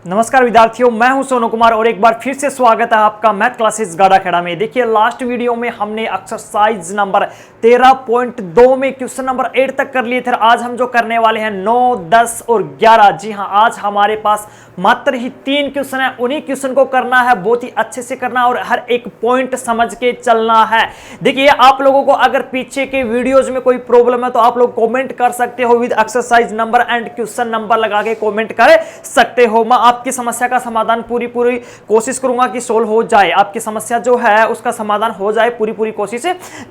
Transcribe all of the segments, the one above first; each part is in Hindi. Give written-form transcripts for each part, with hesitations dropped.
नमस्कार विद्यार्थियों, मैं हूं सोनू कुमार और एक बार फिर से स्वागत है आपका मैथ क्लासेस गाड़ा खेड़ा में। देखिए, लास्ट वीडियो में हमने एक्सरसाइज नंबर 13.2 में क्वेश्चन नंबर 8 तक कर लिए थे। आज हम जो करने वाले हैं 9, 10 और 11। जी हां, आज हमारे पास मात्र ही 3 क्वेश्चन है। उन्हीं क्वेश्चन को करना है, बहुत ही अच्छे से करना है और हर एक पॉइंट समझ के चलना है। देखिए, आप लोगों को अगर पीछे के वीडियोज में कोई प्रॉब्लम है तो आप लोग कॉमेंट कर सकते हो with exercise number and question number लगा के कॉमेंट कर सकते हो। मैं आपकी समस्या का समाधान पूरी कोशिश करूंगा कि सोल्व हो जाए। आपकी समस्या जो है उसका समाधान हो जाए, पूरी कोशिश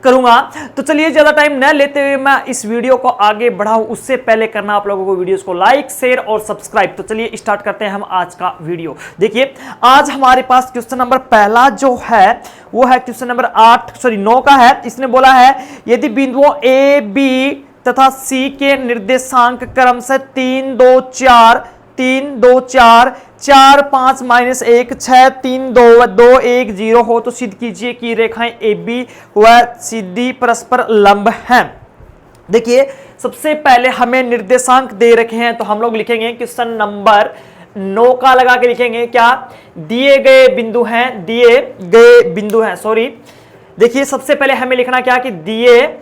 करूंगा। तो चलिए, ज्यादा टाइम न लेते हुए मैं इस वीडियो को आगे बढ़ाऊं उससे पहले करना आप लोगों को वीडियोस को लाइक, शेयर और सब्सक्राइब। तो चलिए स्टार्ट करते हैं हम आज का वीडियो। देखिए, आज हमारे पास क्वेश्चन नंबर पहला जो है वो है क्वेश्चन नंबर 9 का है। इसने बोला है यदि बिंदुओं ए, बी तथा सी के निर्देशांक क्रमशः 3, 2, 4, 4, 5 -1, 6, 3, 2, 2, 1, 0 हो तो सिद्ध कीजिए कि रेखाएं ए बी व सीधी परस्पर लंब हैं। देखिए, सबसे पहले हमें निर्देशांक दे रखे हैं तो हम लोग लिखेंगे क्वेश्चन नंबर 9 का लगा के लिखेंगे क्या दिए गए बिंदु हैं, सॉरी। देखिए, सबसे पहले हमें लिखना क्या कि दिए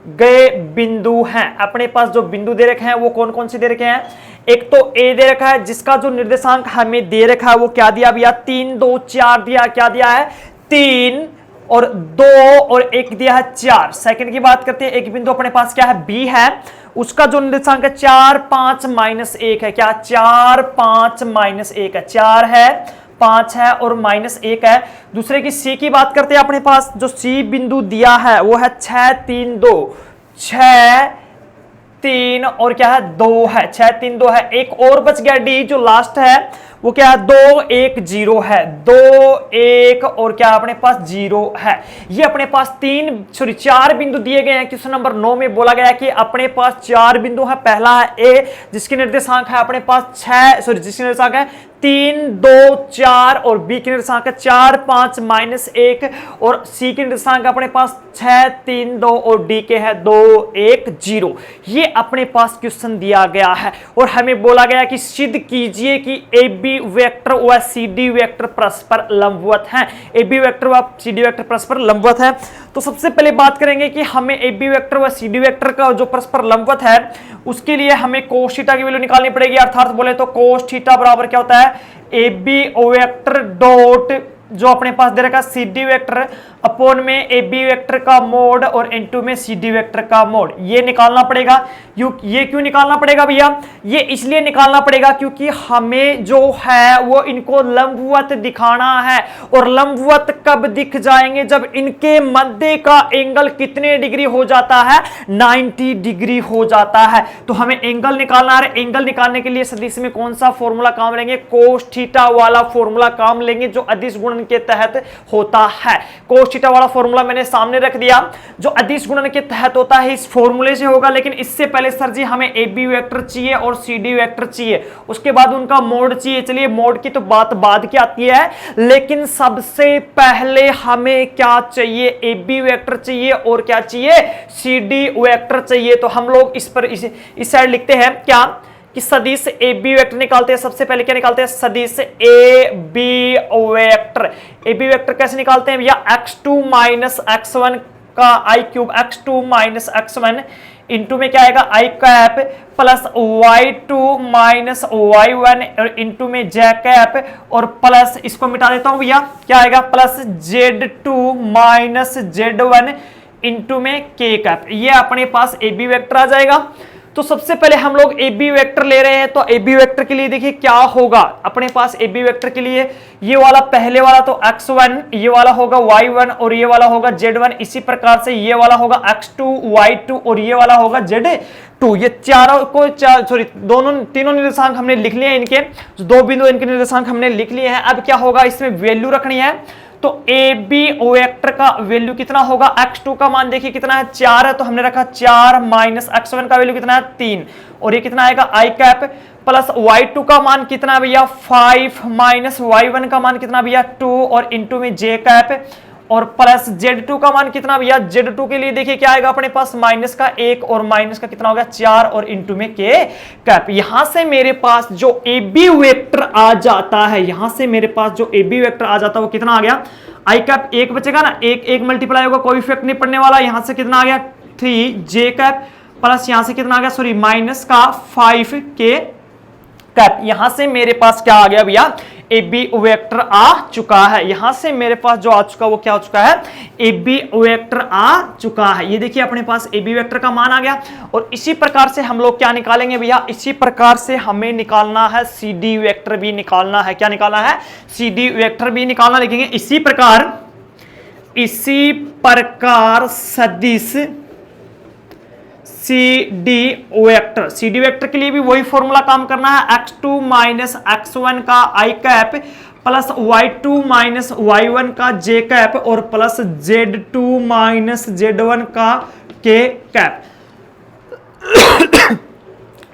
गए बिंदु हैं। अपने पास जो बिंदु दे रखे हैं वो कौन कौन से दे रखे हैं? एक तो ए दे रखा है जिसका जो निर्देशांक हमें दे रखा है वो क्या दिया भैया? 3, 2, 4 दिया। क्या दिया है? 3 और 2 और 1 दिया है 4। सेकंड की बात करते हैं, एक बिंदु अपने पास क्या है? बी है। उसका जो निर्देशांक है 4, 5 -1 है। क्या? 4, 5 -1 है। 4 है, 5 है और -1 है। दूसरे की सी की बात करते हैं, अपने पास जो सी बिंदु दिया है वो है 6, 3, 2। 6, 3 और क्या है? 2 है। 6, 3, 2 है। एक और बच गया डी, जो लास्ट है वो क्या है? 2, 1, 0 है। 2, 1 और क्या अपने पास? 0 है। ये अपने पास 4 बिंदु दिए गए हैं। क्वेश्चन नंबर 9 में बोला गया कि अपने पास 4 बिंदु है। पहला है ए जिसके निर्देशांक है अपने पास 6, जिसके निर्देशांक है 3, 2, 4 और बी के निर्देशांक है 4, 5 -1 और सी के निर्देशांक अपने पास 6, 3, 2 और डी के है 2, 1, 0। ये अपने पास क्वेश्चन दिया गया है और हमें बोला गया कि सिद्ध कीजिए कि ए बी वेक्टर व सी डी वेक्टर परस्पर लंबवत हैं। ए बी वेक्टर व सी डी वेक्टर परस्पर लंबवत है। तो सबसे पहले बात करेंगे कि हमें ए बी वेक्टर व सी डी वेक्टर का जो परस्पर लंबवत है उसके लिए हमें कोस थीटा की वैल्यू निकालनी पड़ेगी। अर्थात बोले तो कोस थीटा बराबर क्या होता है? ए बी वेक्टर डॉट जो अपने पास दे रखा है सी डी वेक्टर अपॉन में ए बी वेक्टर का मोड और इनटू में सी डी वेक्टर का मोड। ये निकालना पड़ेगा। ये क्यों निकालना पड़ेगा भैया? ये इसलिए निकालना पड़ेगा क्योंकि हमें जो है वो इनको लंबवत दिखाना है। और लंबवत कब दिख जाएंगे? जब इनके मध्य का एंगल कितने डिग्री हो जाता है? 90 डिग्री हो जाता है। तो हमें एंगल निकालना है। एंगल निकालने के लिए सदिश में कौन सा फॉर्मूला काम लेंगे? कोस थीटा वाला फॉर्मूला काम लेंगे जो अदिश गुणन के तहत होता है। कोस थीटा वाला फॉर्मूला मैंने सामने रख दिया जो अदिश गुणन के तहत होता है। इस फॉर्मूले से होगा, लेकिन इससे पहले सर जी हमें ए बी वेक्टर चाहिए और सी डी वेक्टर चाहिए, उसके बाद उनका मोड चाहिए। चलिए, मोड की तो बात बाद की आती है, लेकिन सबसे पहले हमें क्या चाहिए? ए बी वेक्टर चाहिए और क्या चाहिए? सी डी वेक्टर चाहिए। तो हम लोग इस पर इस साइड लिखते हैं क्या कि सदिश ए बी वेक्टर निकालते हैं। सबसे पहले क्या निकालते हैं? सदिश A B vector. A B vector कैसे निकालते हैं भैया? x2 - x1 का आई क्यूब, x2 - x1 इंटू में क्या आएगा? आई कैप प्लस y2 - y1 और इंटू में j कैप और प्लस इसको मिटा देता हूं भैया, क्या आएगा? प्लस z2 - z1 इंटू में k कैप। ये अपने पास ए बी वेक्टर आ जाएगा। तो सबसे पहले हम लोग ए बी वेक्टर ले रहे हैं। तो ए बी वेक्टर के लिए देखिए क्या होगा अपने पास? ए बी वेक्टर के लिए ये वाला पहले वाला तो x1, ये वाला होगा y1 और ये वाला होगा z1। इसी प्रकार से ये वाला होगा x2, y2 और ये वाला होगा z2। ये तीनों निर्देशांक हमने लिख लिए हैं। इनके जो 2 बिंदु इनके निर्देशांक हमने लिख लिए हैं। अब क्या होगा? इसमें वैल्यू रखनी है। तो ए बी वेक्टर का वैल्यू कितना होगा? x2 का मान देखिए कितना है? 4 है, तो हमने रखा 4 - x1 का वैल्यू कितना है? 3 और ये कितना आएगा? आई कैप प्लस y2 का मान कितना भैया? 5 - y1 का मान कितना भैया? 2 और इंटू में j कैप और प्लस Z2 का मान कितना भैया, Z2 के लिए देखिए क्या आएगा अपने पास माइनस का 1 और माइनस का कितना हो गया 4 और इंटू में K कैप। यहां से मेरे पास जो AB वेक्टर आ जाता है, यहां से मेरे पास जो AB वेक्टर आ जाता है वो कितना आ गया, I कैप 1 बचेगा ना, 1 मल्टीप्लाई होगा, कोई इफेक्ट नहीं पड़ने वाला। यहां से कितना आ गया 3J कैप प्लस यहां से कितना आ गया सॉरी माइनस का 5K कैप। यहां से मेरे पास क्या आ गया भैया, AB वेक्टर आ चुका है। यहां से मेरे पास जो आ चुका वो क्या हो चुका है, AB वेक्टर आ चुका है। ये देखिए अपने पास AB वेक्टर का मान आ गया। और इसी प्रकार से हम लोग क्या निकालेंगे भैया, इसी प्रकार से हमें निकालना है CD वेक्टर भी निकालना है। क्या निकालना है, CD वेक्टर भी निकालना। लिखेंगे इसी प्रकार सदिश CD वेक्टर, CD वेक्टर के लिए भी वही फॉर्मूला काम करना है, x2 माइनस x1 का I cap plus y2 minus y1 का J कैप और प्लस Z2 माइनस Z1 का K कैप।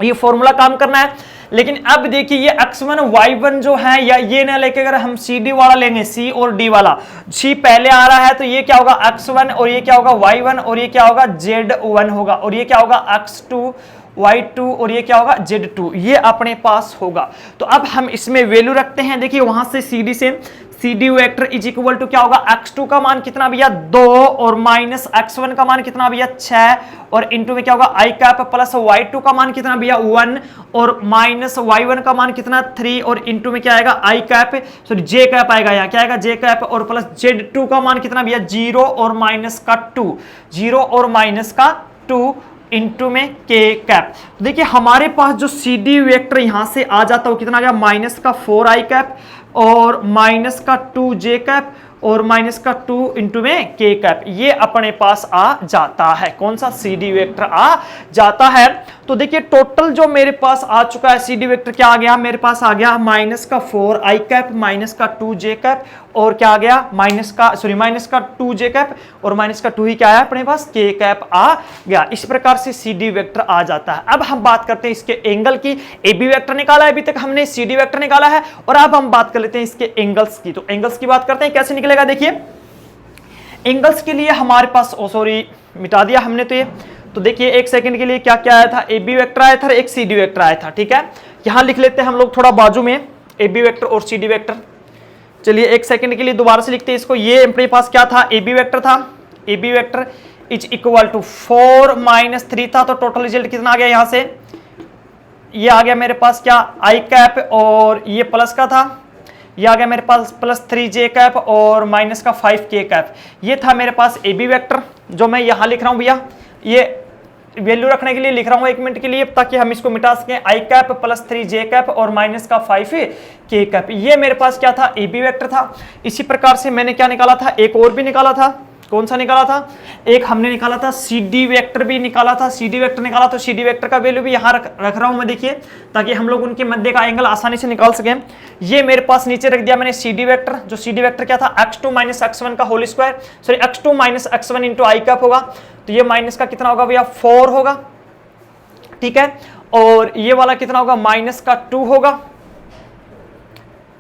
ये फॉर्मूला काम करना है। लेकिन अब देखिए ये x1 y1 जो है, या ये ना लेके अगर हम CD वाला लेंगे, C और D वाला, C पहले आ रहा है तो ये क्या होगा x1 और ये क्या होगा y1 और ये क्या होगा Z1 होगा और ये क्या होगा x2 y2 और ये क्या होगा Z2, ये अपने पास होगा। तो अब हम इसमें वैल्यू रखते हैं। देखिए वहां से CD से CD vector is equal to क्या होगा, x2 का मान कितना भैया 2 और माइनस x1 का मान कितना भैया 6 और इंटू में क्या होगा I कैप प्लस y2 का मान कितना भैया 1 और माइनस y1 का मान कितना 3 और इंटू में क्या आएगा I cap sorry J cap आएगा, यहाँ क्या आएगा J कैप और प्लस Z2 का मान कितना भैया 0 और माइनस का 2, 0 और माइनस का 2 इंटू में K कैप। देखिए हमारे पास जो CD वेक्टर यहां से आ जाता है वो कितना आ गया माइनस का 4I कैप और माइनस का 2J कैप और माइनस का 2 इंटू में K कैप। ये अपने पास आ जाता है, कौन सा CD वेक्टर आ जाता है। तो देखिए टोटल जो मेरे पास आ चुका है CD वेक्टर क्या आ गया, मेरे पास आ गया माइनस का 4I कैप माइनस का 2J कैप और क्या आ गया माइनस का 2J कैप और माइनस का 2 ही क्या है अपने पास K कैप आ गया। इस प्रकार से CD वेक्टर आ जाता है। अब हम बात करते हैं इसके एंगल की। AB वेक्टर निकाला है, अभी तक हमने CD वेक्टर निकाला है और अब हम बात कर लेते हैं इसके एंगल्स की। तो एंगल्स की बात करते हैं, कैसे निकलेगा। देखिए एंगल्स के लिए हमारे पास मिटा दिया हमने तो देखिए एक सेकंड के लिए क्या क्या आया था, AB वेक्टर आया था, एक CD वेक्टर आया था। ठीक है, यहां लिख लेते हैं हम लोग थोड़ा बाजू में AB वेक्टर और CD वेक्टर। चलिए एक सेकंड के लिए दोबारा से लिखते हैं इसको। ये अपने पास क्या था, AB वेक्टर था। AB vector is equal to 4 minus 3 था, तो टोटल रिजल्ट कितना आ गया, यहां से ये आ गया मेरे पास क्या I कैप और ये प्लस का था, ये आ गया मेरे पास प्लस 3J कैप और माइनस का 5K कैप। ये था मेरे पास AB वेक्टर जो मैं यहां लिख रहा हूं भैया, ये वैल्यू रखने के लिए लिख रहा हूं 1 मिनट के लिए ताकि हम इसको मिटा सकें। I cap plus 3J cap और माइनस का 5K कैप, ये मेरे पास क्या था AB वेक्टर था। इसी प्रकार से मैंने क्या निकाला था, एक और भी निकाला था। कौन सा निकाला था, एक हमने निकाला था CD वेक्टर भी निकाला था। CD वेक्टर निकाला तो CD वेक्टर का वैल्यू भी यहाँ रख रहा हूं मैं, देखिए ताकि हम लोग उनके मध्य का एंगल आसानी से निकाल सकें। ये मेरे पास नीचे रख दिया मैंने CD वेक्टर, जो CD वेक्टर क्या था x2 माइनस x1 का whole square, sorry x2 minus x1 into I cap होगा। तो ये माइनस का कितना होगा भैया 4 होगा, ठीक है, और ये वाला कितना होगा माइनस का 2 होगा,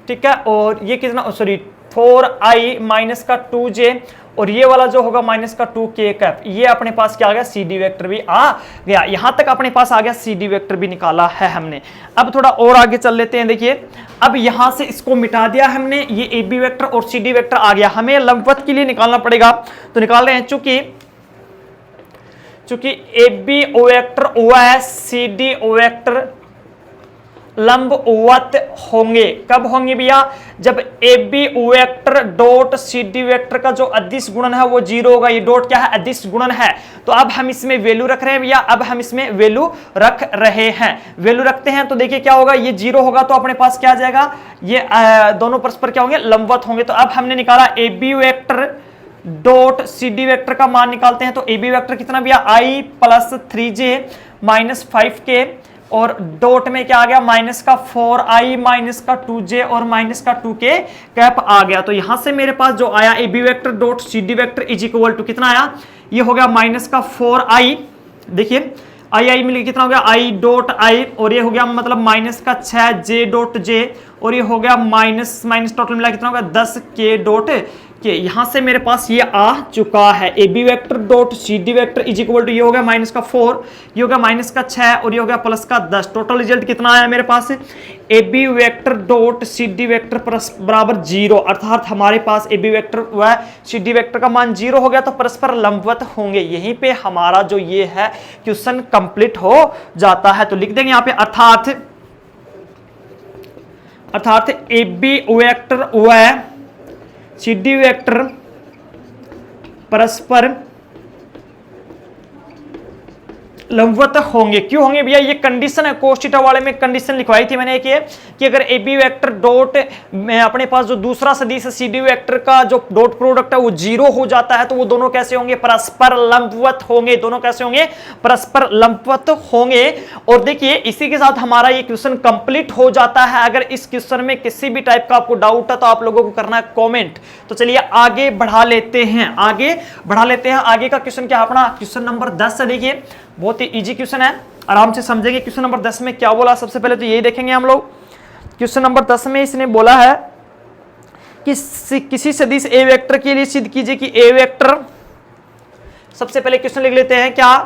ठीक है, और ये कितना सॉरी 4I माइनस का 2J और ये वाला जो होगा माइनस का 2K कैप। ये अपने पास क्या आ गया CD वेक्टर भी आ गया। यहां तक अपने पास आ गया, CD वेक्टर भी निकाला है हमने। अब थोड़ा और आगे चल लेते हैं। देखिए अब यहां से इसको मिटा दिया हमने, ये AB वेक्टर और CD वेक्टर आ गया। हमें लंबवत के लिए निकालना पड़ेगा, तो निकाल रहे हैं। चूंकि AB वेक्टर व CD वेक्टर लंबवत होंगे, कब होंगे भैया, जब AB vector dot CD vector का जो अदिश गुणन है वो 0 होगा। ये डॉट क्या है, अदिश गुणन है। तो अब हम इसमें वैल्यू रख रहे हैं भैया, अब हम इसमें वैल्यू रख रहे हैं, वैल्यू रखते हैं तो देखिए क्या होगा, ये 0 होगा तो अपने पास क्या आ जाएगा, ये दोनों परस्पर क्या होंगे, लंबवत होंगे। तो अब हमने निकाला AB vector dot CD vector का मान निकालते हैं। तो AB वेक्टर कितना भैया I plus 3J minus 5K और डॉट में क्या आ गया माइनस का 4I माइनस का 2J और माइनस का 2K कैप आ गया। तो यहां से मेरे पास जो आया AB vector dot CD vector is equal to कितना आया, ये हो गया माइनस का 4I, देखिए I मिल कितना हो गया I डॉट I और ये हो गया मतलब माइनस का 6J डॉट J और ये हो गया माइनस माइनस टोटल मिला कितना होगा 10K डॉट कि यहां से मेरे पास ये आ चुका है। A B vector dot C D vector is equal to, ये हो गया -4, ये हो गया -6 और ये हो गया +10। टोटल रिजल्ट कितना आया मेरे पास? A B vector dot C D vector बराबर 0, अर्थात हमारे पास ए बी वेक्टर व सी डी वेक्टर का मान 0 हो गया तो परस्पर लंबवत होंगे। यहीं पे हमारा जो ये है क्वेश्चन कंप्लीट हो जाता है। तो लिख देंगे यहाँ पे अर्थात ए बी वेक्टर व सी डी वेक्टर परस्पर लंबवत होंगे। क्यों होंगे भैया? ये कंडीशन है, कोस थीटा वाले में कंडीशन लिखवाई थी मैंने कि अगर ए बी वेक्टर डॉट में अपने पास जो दूसरा सदिश सी डी वेक्टर का जो डॉट प्रोडक्ट है वो 0 हो जाता है तो वो दोनों कैसे होंगे? परस्पर लंबवत होंगे। दोनों कैसे होंगे? परस्पर लंबवत होंगे। और देखिए इसी के साथ हमारा ये क्वेश्चन कंप्लीट हो जाता है। अगर इस क्वेश्चन में किसी भी टाइप का आपको डाउट है तो आप लोगों को करना है कॉमेंट। तो चलिए आगे बढ़ा लेते हैं। आगे का क्वेश्चन क्या? अपना क्वेश्चन नंबर 10 है। देखिए बहुत ही इजी क्वेश्चन है, आराम से समझेंगे। क्वेश्चन नंबर 10 में क्या बोला? सबसे पहले तो यही देखेंगे हम लोग। क्वेश्चन नंबर 10 में इसने बोला है कि किसी सदिश ए वेक्टर के लिए सिद्ध कीजिए कि ए वेक्टर, सबसे पहले क्वेश्चन लिख लेते हैं, क्या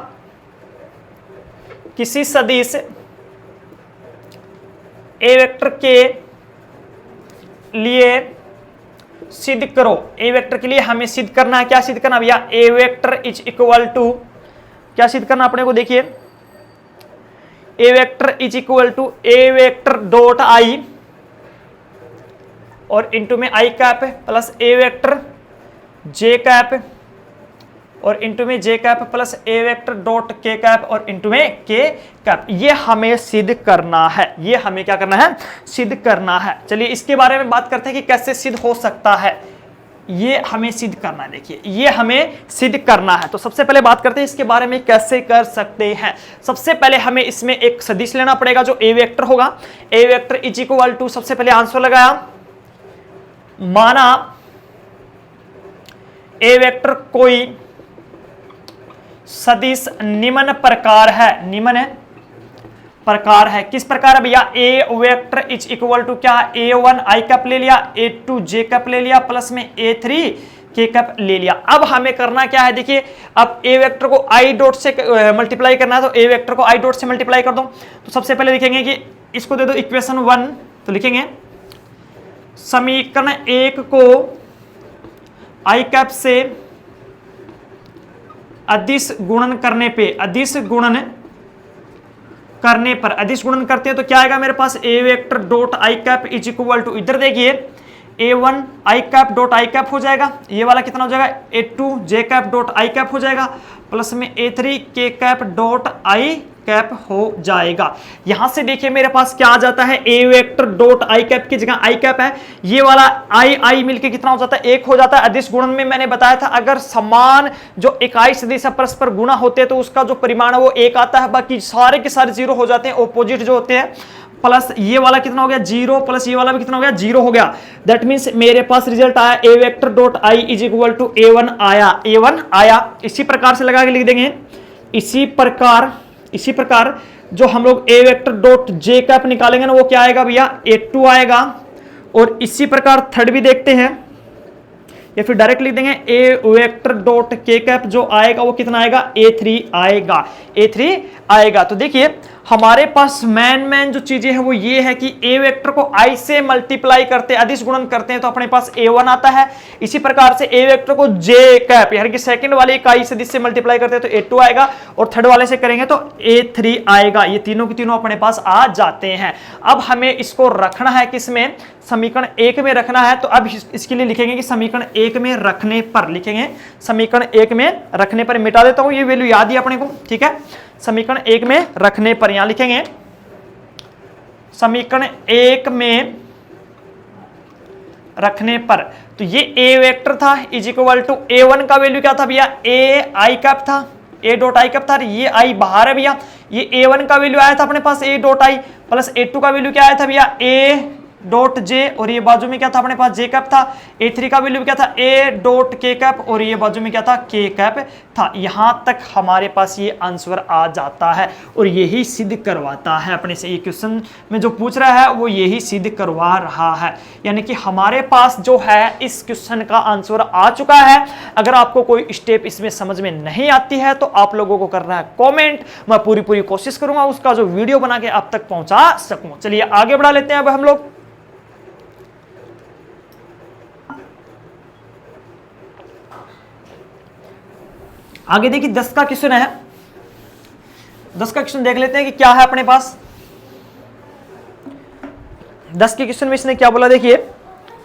किसी सदिश ए वेक्टर के लिए सिद्ध करो। ए वेक्टर के लिए हमें सिद्ध करना है, क्या सिद्ध करना भैया? A vector is equal to, क्या सिद्ध करना अपने को? देखिए A vector is equal to A vector dot I और इंटू में I cap plus A vector J cap और इंटू में J cap plus A vector dot K cap और इंटू में के कैप। ये हमें सिद्ध करना है। ये हमें क्या करना है? सिद्ध करना है। चलिए इसके बारे में बात करते हैं कि कैसे सिद्ध हो सकता है। ये हमें सिद्ध करना है। देखिए ये हमें सिद्ध करना है। तो सबसे पहले बात करते हैं इसके बारे में कैसे कर सकते हैं। सबसे पहले हमें इसमें एक सदिश लेना पड़ेगा जो ए वेक्टर होगा। ए वेक्टर इज इक्वल टू, सबसे पहले आंसर लगाया, माना ए वेक्टर कोई सदिश निम्न प्रकार है। निम्न प्रकार है, किस प्रकार है भैया? A vector is equal to क्या? A1 आई कैप ले लिया, A2 जे कैप ले लिया प्लस में A3 के कैप ले लिया। अब हमें करना क्या है? देखिए अब ए वेक्टर को आई डॉट से मल्टीप्लाई करना है तो ए वेक्टर को आई डॉट से मल्टीप्लाई कर दो। तो सबसे पहले लिखेंगे कि इसको दे दो इक्वेशन 1, तो लिखेंगे समीकरण 1 को आई कैप से अदिश गुणन करने पे, अदिश गुणन करते हैं तो क्या आएगा मेरे पास? A vector dot I cap is equal to, इधर देखिए A1 I cap dot I cap हो जाएगा, ये वाला कितना हो जाएगा? A2 J cap dot I cap हो जाएगा प्लस में A3 के कैप डॉट आई कैप हो जाएगा। यहां से देखिए मेरे पास क्या आ जाता है? ए वेक्टर डॉट आई कैप की जगह आई कैप है, ये वाला आई मिलके कितना हो जाता है? 1 हो जाता है। अदिश गुणन में मैंने बताया था अगर समान जो इकाई सदिश परस्पर गुणा होते हैं तो उसका जो परिमाण है वो 1 आता है, बाकी सारे के सारे 0 हो जाते हैं, ऑपोजिट जो होते हैं। प्लस ये वाला कितना हो गया? 0 प्लस ये वाला भी कितना हो गया? 0 हो गया। दैट मीन्स मेरे पास रिजल्ट आया A vector dot I is equal to A1 आया, A1 आया। इसी प्रकार से लगा के लिख देंगे, इसी प्रकार जो हम लोग ए वेक्टर डॉट जे कैप निकालेंगे ना वो क्या आएगा भैया? A2 आएगा। और इसी प्रकार थर्ड भी देखते हैं या फिर डायरेक्ट लिख देंगे ए वेक्टर डॉट के कैप जो आएगा वो कितना आएगा? A3 आएगा, A3 आएगा। तो देखिए हमारे पास मेन जो चीजें हैं वो ये है कि ए वेक्टर को आई से मल्टीप्लाई करते हैं, अदिश गुणन करते हैं तो अपने पास A1 आता है। इसी प्रकार से ए वेक्टर को जे कैप यानी कि सेकंड वाले इकाई सदिश से मल्टीप्लाई करते हैं तो A2 आएगा और थर्ड वाले से करेंगे तो A3 आएगा। ये तीनों की तीनों अपने पास आ जाते हैं। अब हमें इसको रखना है किसमें? समीकरण 1 में रखना है। तो अब इसके लिए लिखेंगे कि समीकरण 1 में रखने पर, लिखेंगे समीकरण 1 में रखने पर, मिटा देता हूं ये वैल्यू याद ही अपने को, ठीक है। समीकरण 1 में रखने पर यहां लिखेंगे समीकरण 1 में रखने पर, तो ये ए वेक्टर था इज इक्वल टू A1 का वैल्यू क्या था भैया? ए आई कैप था, ए डॉट आई कैप था, ये आई बाहर है भैया। ये A1 का वैल्यू आया था अपने पास ए डॉट आई प्लस A2 का वैल्यू क्या आया था भैया? ए डॉट जे, और ये बाजू में क्या था अपने पास जे कैप था। A3 का वैल्यू क्या था A डॉट के कैप, और ये बाजू में क्या था के कैप था। यहां तक हमारे पास ये आंसर आ जाता है और यही सिद्ध करवाता है अपने से। ये क्वेश्चन में जो पूछ रहा है वो यही सिद्ध करवा रहा है, यानी कि हमारे पास जो है इस क्वेश्चन का आंसर आ चुका है। अगर आपको कोई स्टेप इसमें समझ में नहीं आती है तो आप लोगों को करना है कमेंट, मैं पूरी कोशिश करूंगा उसका जो वीडियो बना के आप तक पहुंचा सकूं। चलिए आगे बढ़ा लेते हैं अब हम लोग। आगे देखिए 10 का क्वेश्चन है। 10 का क्वेश्चन देख लेते हैं कि क्या है अपने पास। 10 के क्वेश्चन में इसने क्या बोला देखिए,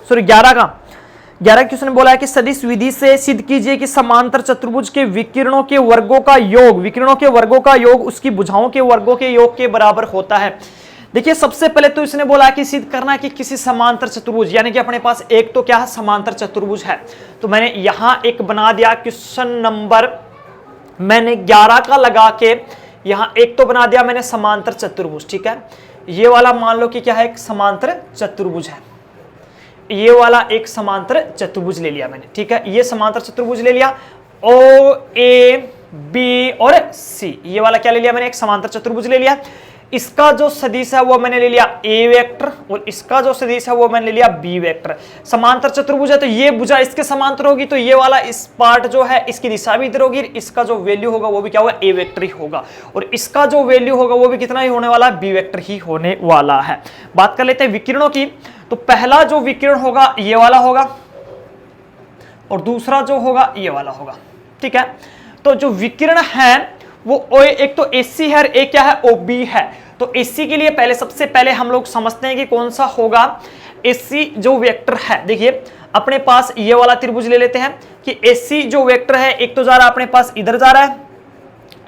सॉरी 11 क्वेश्चन में बोला है कि सदिश विधि से सिद्ध कीजिए कि समांतर चतुर्भुज के विकिरणों के वर्गों का योग उसकी भुजाओं के वर्गों के योग के बराबर होता है। देखिए सबसे पहले तो इसने बोला कि सिद्ध करना है कि किसी समांतर चतुर्भुज, यानी कि अपने पास एक तो क्या है समांतर चतुर्भुज है, तो मैंने यहां एक बना दिया क्वेश्चन नंबर मैंने 11 का लगा के यहां एक तो बना दिया मैंने समांतर चतुर्भुज। ठीक है, ये वाला मान लो कि क्या है एक समांतर चतुर्भुज है, ये वाला एक समांतर चतुर्भुज ले लिया मैंने। ठीक है, ये समांतर चतुर्भुज ले लिया, ओ ए बी और सी, ये वाला क्या ले लिया मैंने एक समांतर चतुर्भुज ले लिया। इसका जो सदिश है वो मैंने ले लिया ए वेक्टर, और इसका जो सदिश है वो मैंने ले लिया बी वेक्टर। समांतर चतुर्भुज है तो ये भुजा इसके समांतर होगी, तो ये वाला इस पार्ट जो है इसकी दिशा भी इधर होगी, इसका जो वैल्यू होगा वो भी क्या होगा ए वेक्टर ही होगा, और इसका जो वैल्यू होगा वो भी कितना ही होने वाला है बी वेक्टर ही होने वाला है। बात कर लेते हैं विकिरणों की, तो पहला जो विकिरण होगा ये वाला होगा और दूसरा जो होगा ये वाला होगा। ठीक है, तो जो विकिरण है वो एक तो AC है और एक क्या है OB है। तो AC के लिए सबसे पहले हम लोग समझते हैं कि कौन सा होगा AC जो वेक्टर है। देखिए अपने पास ये वाला त्रिभुज ले लेते हैं कि AC जो वेक्टर है एक तो जा रहा है अपने पास इधर जा रहा है,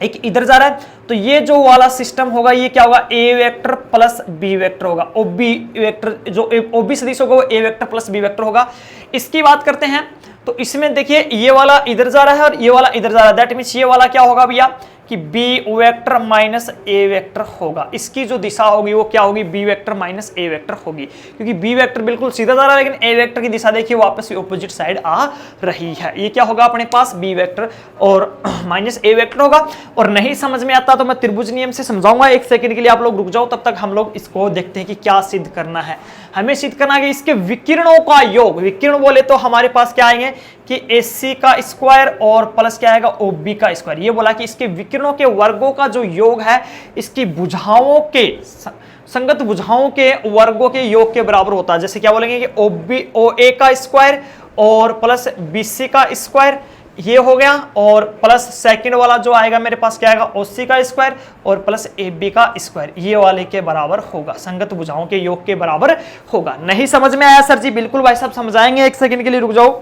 एक इधर जा रहा है, तो ये जो वाला सिस्टम होगा ये क्या होगा A vector plus B vector होगा। OB वेक्टर जो OB सदिश होगा वो A vector plus B vector होगा। इसकी बात करते हैं तो इसमें देखिए ये वाला इधर जा रहा है और ये वाला इधर जा रहा है, दैट मींस ये वाला क्या होगा भैया कि B vector minus A vector होगा। इसकी जो दिशा होगी वो क्या होगी B vector minus A vector होगी, क्योंकि B वेक्टर बिल्कुल सीधा जा रहा है लेकिन A वेक्टर की दिशा देखिए वापस ऑपोजिट साइड आ रही है। ये क्या होगा अपने पास B वेक्टर और माइनस A वेक्टर होगा। और नहीं समझ में आता तो मैं त्रिभुज नियम से समझाऊंगा, एक सेकंड के लिए आप लोग रुक जाओ, तब तक हम लोग इसको देखते हैं कि क्या सिद्ध करना है। हमें सिद्ध करना है कि इसके विकिरणों का योग, विकिरण बोले तो हमारे पास क्या आएंगे कि AC का स्क्वायर और प्लस क्या आएगा OB का स्क्वायर। ये बोला कि इसके विकिरणों के वर्गों का जो योग है इसकी भुजाओं के संगत भुजाओं के वर्गों के योग के बराबर होता है। जैसे क्या बोलेंगे कि OA का स्क्वायर और प्लस BC का स्क्वायर ये हो गया, और प्लस सेकंड वाला जो आएगा मेरे पास क्या आएगा OC का स्क्वायर और प्लस AB का स्क्वायर, ये वाले के बराबर होगा, संगत भुजाओं के योग के बराबर होगा। नहीं समझ में आया सर जी? बिल्कुल भाई साहब समझाएंगे, एक सेकंड के लिए रुक जाओ।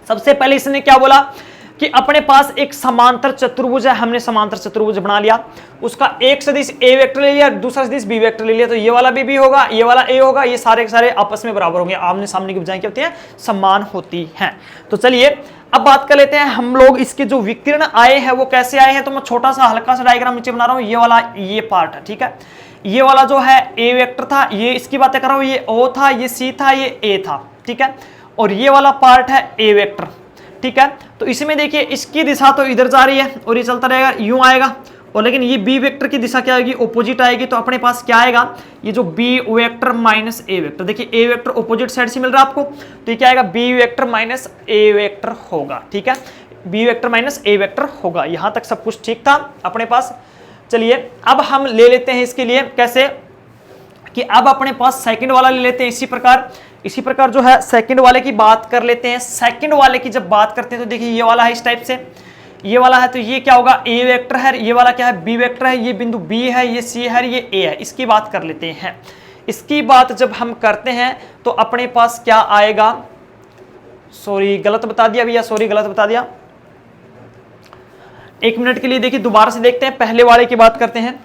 सबसे पहले इसने क्या बोला कि अपने पास एक समांतर चतुर्भुज है, हमने समांतर चतुर्भुज बना लिया, उसका एक सदिश A वेक्टर ले लिया, दूसरा सदिश B वेक्टर ले लिया, तो ये वाला B होगा, ये वाला A होगा, ये सारे के सारे आपस में बराबर होंगे, आमने सामने की भुजाएं क्या होती हैं समान होती हैं। तो चलिए अब बात कर लेते हैं हम लोग इसके जो विकिरण आए हैं वो कैसे आए हैं। तो मैं छोटा सा हल्का सा डायग्राम नीचे बना रहा हूँ, ये वाला ये पार्ट है। ठीक है, ये वाला जो है A वेक्टर था, ये इसकी बातें कर रहा हूँ, ये O था, ये C था, ये A था। ठीक है, और ये वाला पार्ट है A वेक्टर। ठीक है, तो इसमें देखिए इसकी दिशा तो इधर जा रही है और ये चलता रहेगा यूं आएगा, और लेकिन ये B वेक्टर की दिशा क्या आएगी ऑपोजिट आएगी, तो अपने पास क्या आएगा ये जो B vector minus A vector, देखिए A वेक्टर ऑपोजिट साइड से मिल रहा है आपको, तो ये क्या आएगा B vector minus A vector होगा। ठीक है, B vector minus A vector होगा। यहां तक सब कुछ ठीक था अपने पास। चलिए अब हम ले लेते हैं इसके लिए कैसे कि अब अपने पास सेकंड वाला ले लेते हैं। इसी प्रकार जो है सेकंड वाले की बात कर लेते हैं। सेकंड वाले की जब बात करते हैं तो देखिए ये वाला है इस टाइप से, ये वाला है तो ये क्या होगा A वेक्टर है, ये वाला क्या है B वेक्टर है, ये बिंदु B है, ये C है, ये A है। इसकी बात कर लेते हैं। इसकी बात जब हम करते हैं तो अपने पास क्या आएगा, सॉरी गलत बता दिया भैया, सॉरी गलत बता दिया, एक मिनट के लिए देखिए दोबारा से देखते हैं। पहले वाले की बात करते हैं,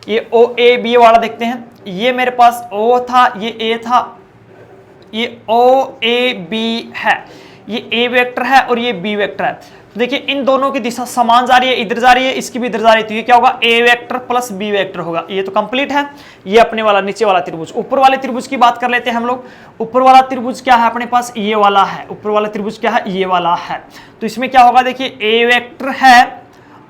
ये OAB वाला देखते हैं। ये मेरे पास O था, ये A था, ये OAB है, ये A वेक्टर है और ये B वेक्टर है। तो देखिए इन दोनों की दिशा समान जा रही है, इधर जा रही है, इसकी भी इधर जा रही है, तो ये क्या होगा ए वेक्टर प्लस बी वेक्टर होगा। ये तो कंप्लीट है। ये अपने वाला नीचे वाला त्रिभुज। ऊपर वाले त्रिभुज की बात कर लेते हैं हम लोग। ऊपर वाला त्रिभुज क्या है अपने पास, ये वाला है। ऊपर वाला त्रिभुज क्या है, ये वाला है। तो इसमें क्या होगा, देखिए ए वेक्टर है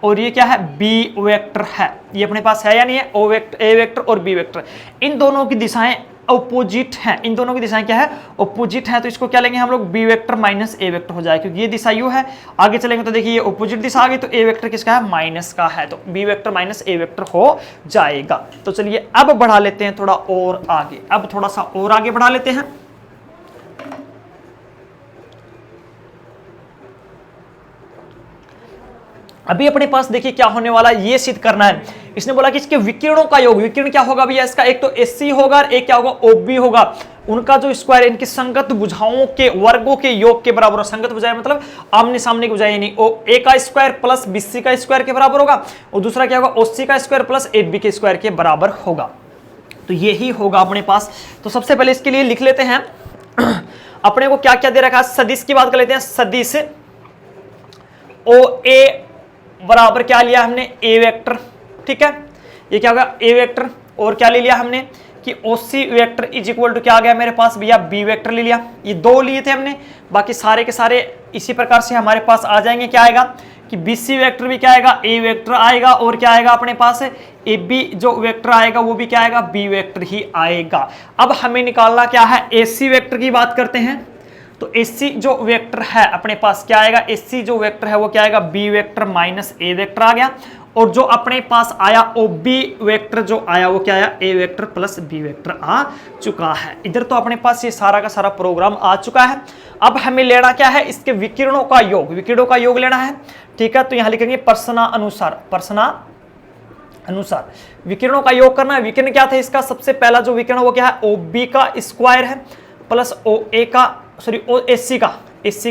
और ये क्या है, बी वेक्टर है। ये अपने पास है या नहीं है, ओ वेक्टर, ए वेक्टर और बी वेक्टर। इन दोनों की दिशाएं अपोजिट हैं। इन दोनों की दिशाएं क्या है, अपोजिट है। तो इसको क्या लेंगे हम लोग, बी वेक्टर माइनस ए वेक्टर हो जाएगा, क्योंकि ये दिशा यू है। आगे चलेंगे तो देखिए ये अपोजिट दिशा आ गई, तो ए वेक्टर किसका है, माइनस का है, तो बी वेक्टर माइनस ए वेक्टर हो जाएगा। तो चलिए अब बढ़ा लेते हैं थोड़ा और आगे। अब थोड़ा सा और आगे बढ़ा लेते हैं। अभी अपने पास देखिए क्या होने वाला है, ये सिद्ध करना है। इसने बोला कि इसके विकिरणों का योग, विकिरण क्या होगा भैया इसका, एक तो एससी होगा और एक क्या होगा, ओबी होगा। उनका जो स्क्वायर, इनकी संगत भुजाओं के वर्गों के योग के बराबर। संगत भुजाएं मतलब आमने सामने की भुजाएं, नहीं ओ ए का स्क्वायर प्लस बीसी का स्क्वायर के बराबर होगा, और दूसरा क्या होगा, ओसी का स्क्वायर प्लस ए बी के स्क्वायर के बराबर होगा। तो यही होगा अपने पास। तो सबसे पहले इसके लिए लिख लेते हैं अपने को क्या क्या दे रखा है। सदिश की बात कर लेते हैं। सदिश ओ ए बराबर क्या लिया हमने, ए वेक्टर, ठीक है। ये क्या होगा, ए वेक्टर, और क्या ले लिया हमने कि ओसी वेक्टर इज इक्वल टू क्या आ गया मेरे पास भैया, बी वेक्टर ले लिया। ये दो लिए थे हमने, बाकी सारे के सारे इसी प्रकार से हमारे पास आ जाएंगे। क्या आएगा कि बीसी वेक्टर भी क्या आएगा, ए वेक्टर आएगा, और क्या आएगा अपने पास ए बी जो वेक्टर आएगा वो भी क्या आएगा, बी वेक्टर ही आएगा। अब हमें निकालना क्या है, एसी वेक्टर की बात करते हैं। तो एसी जो वेक्टर है अपने पास क्या आएगा, एसी जो वेक्टर है वो क्या आएगा, बी वेक्टर माइनस ए वेक्टर आ गया। और जो अपने पास आया ओ बी वेक्टर जो आया वो क्या आया, A vector plus B vector आ चुका है। इधर तो अपने पास ये सारा का सारा प्रोग्राम आ चुका है। अब हमें लेना क्या है, इसके विकिरणों का योग, विकिरणों का योग लेना है, ठीक है। तो यहां लिखेंगे प्रश्ना अनुसार, प्रश्ना अनुसार विकिरणों का योग करना है। विकिरण क्या था इसका, सबसे पहला जो विकिरण वो क्या है, ओ बी का स्क्वायर है प्लस ओ ए का, सॉरी ओ एसी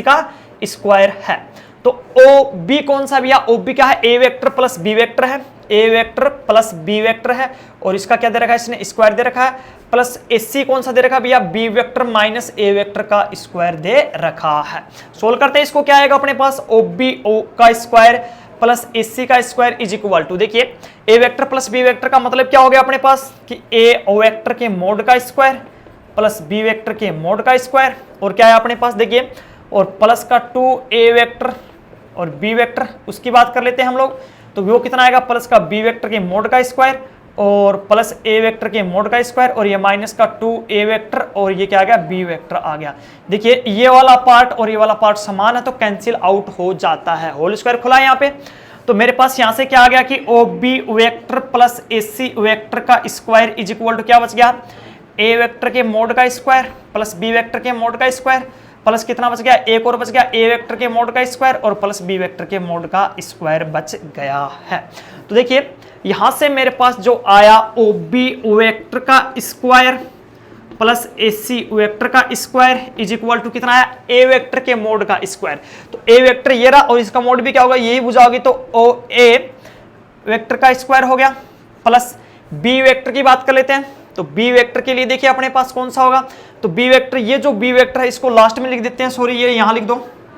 का स्क्वायर है। तो ओ बी कौन सा भैया, ओ बी क्या है, ए वेक्टर प्लस बी वेक्टर है, ए वेक्टर प्लस बी वेक्टर है, और इसका क्या दे रखा है, इसने स्क्वायर दे रखा है, प्लस एसी कौन सा दे रखा है भैया, बी वेक्टर माइनस ए वेक्टर का स्क्वायर दे रखा है। सोल्व करते हैं इसको, क्या आएगा अपने पास, ओ बी ओ का स्क्वायर प्लस एसी का स्क्वायर इज इक्वल टू, देखिए A vector plus B vector का मतलब क्या हो गया अपने पास कि ए वेक्टर के मोड का स्क्वायर प्लस बी वेक्टर के मोड का स्क्वायर, और क्या है अपने पास देखिए, और प्लस का 2a वेक्टर और b वेक्टर, उसकी बात कर लेते हैं हम लोग। तो वो कितना आएगा, प्लस का b वेक्टर के मोड का स्क्वायर और प्लस a वेक्टर के मोड का स्क्वायर, और ये माइनस का 2a वेक्टर, और ये क्या आ गया, b वेक्टर आ गया। देखिए ये वाला पार्ट और ये वाला पार्ट समान है तो कैंसिल आउट हो जाता है। होल स्क्वायर खुला है यहाँ पे, तो मेरे पास यहाँ से क्या आ गया कि O B vector plus AC vector का स्क्वायर इज इक्वल टू क्या बच गया, ए वेक्टर के मोड का स्क्वायर प्लस बी वेक्टर के मोड का स्क्वायर, प्लस कितना बच गया, एक और बच गया, ए वेक्टर के मोड का स्क्वायर और प्लस बी वेक्टर के मोड का स्क्वायर बच गया है। तो देखिए यहां से मेरे पास जो आया ओ बी वेक्टर का स्क्वायर प्लस एसी वेक्टर का स्क्वायर इज इक्वल टू कितना आया, ए वेक्टर के मोड का स्क्वायर। तो ए वेक्टर ये रहा और इसका मोड भी क्या होगा, यही बुझाओगी, तो ओ ए वेक्टर का स्क्वायर हो गया, प्लस बी वेक्टर की बात कर लेते हैं। तो बी वेक्टर के लिए देखिए अपने पास कौन सा होगा, तो बी वेक्टर, ये जो बी वेक्टर है इसको लास्ट में लिख देते हैं, सॉरी ये यहां लिख दो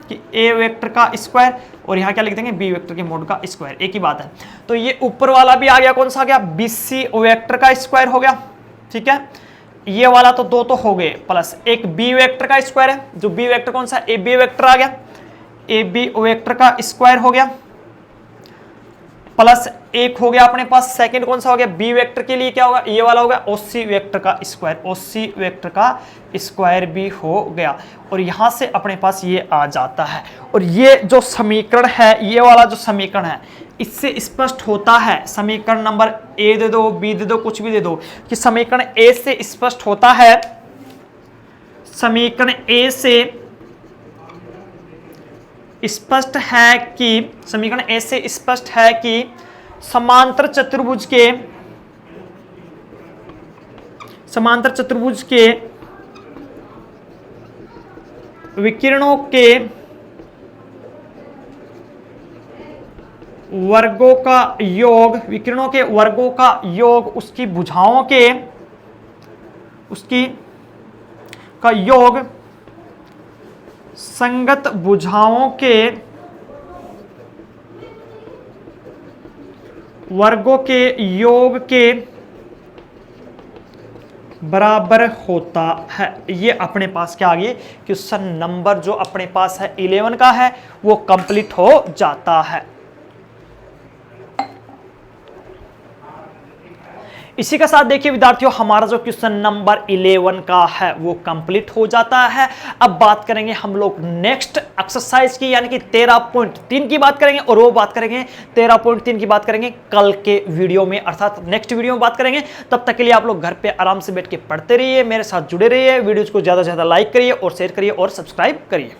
कि ए वेक्टर का स्क्वायर, और यहां क्या लिख देंगे, बी वेक्टर के मोड का स्क्वायर, एक ही बात है। तो ये ऊपर वाला भी आ गया, कौन सा आ गया, बीसी वेक्टर का स्क्वायर हो गया, ठीक है। ये वाला तो दो तो हो गए, प्लस एक बी वेक्टर का स्क्वायर है, जो बी वेक्टर कौन सा, ए बी वेक्टर आ गया, ए बी वेक्टर का स्क्वायर हो गया, प्लस एक हो गया अपने पास सेकंड कौन सा हो गया, बी वेक्टर के लिए क्या होगा, ये वाला होगा ओसी वेक्टर का स्क्वायर, ओसी वेक्टर का स्क्वायर भी हो गया, और यहां से अपने पास ये आ जाता है। और ये जो समीकरण है, ये वाला जो समीकरण है, इससे स्पष्ट होता है, समीकरण नंबर ए दे दो, बी दे दो, कुछ भी दे दो, कि समीकरण ए से स्पष्ट होता है, समीकरण ए से स्पष्ट है कि, समीकरण ए से स्पष्ट है कि समांतर चतुर्भुज के विकिरणों के वर्गों का योग, विकिरणों के वर्गों का योग उसकी भुजाओं के, उसकी का योग संगत भुजाओं के वर्गों के योग के बराबर होता है। ये अपने पास क्या आ गया, क्वेश्चन नंबर जो अपने पास है 11 का है वो कंप्लीट हो जाता है। इसी के साथ देखिए विद्यार्थियों, हमारा जो क्वेश्चन नंबर 11 का है वो कंप्लीट हो जाता है। अब बात करेंगे हम लोग नेक्स्ट एक्सरसाइज की, यानी कि 13.3 की बात करेंगे, और वो बात करेंगे 13.3 की बात करेंगे कल के वीडियो में, अर्थात नेक्स्ट वीडियो में बात करेंगे। तब तक के लिए आप लोग घर पे आराम से बैठ के पढ़ते रहिए, मेरे साथ जुड़े रहिए, वीडियोज को ज्यादा से ज्यादा लाइक करिए और शेयर करिए और सब्सक्राइब करिए।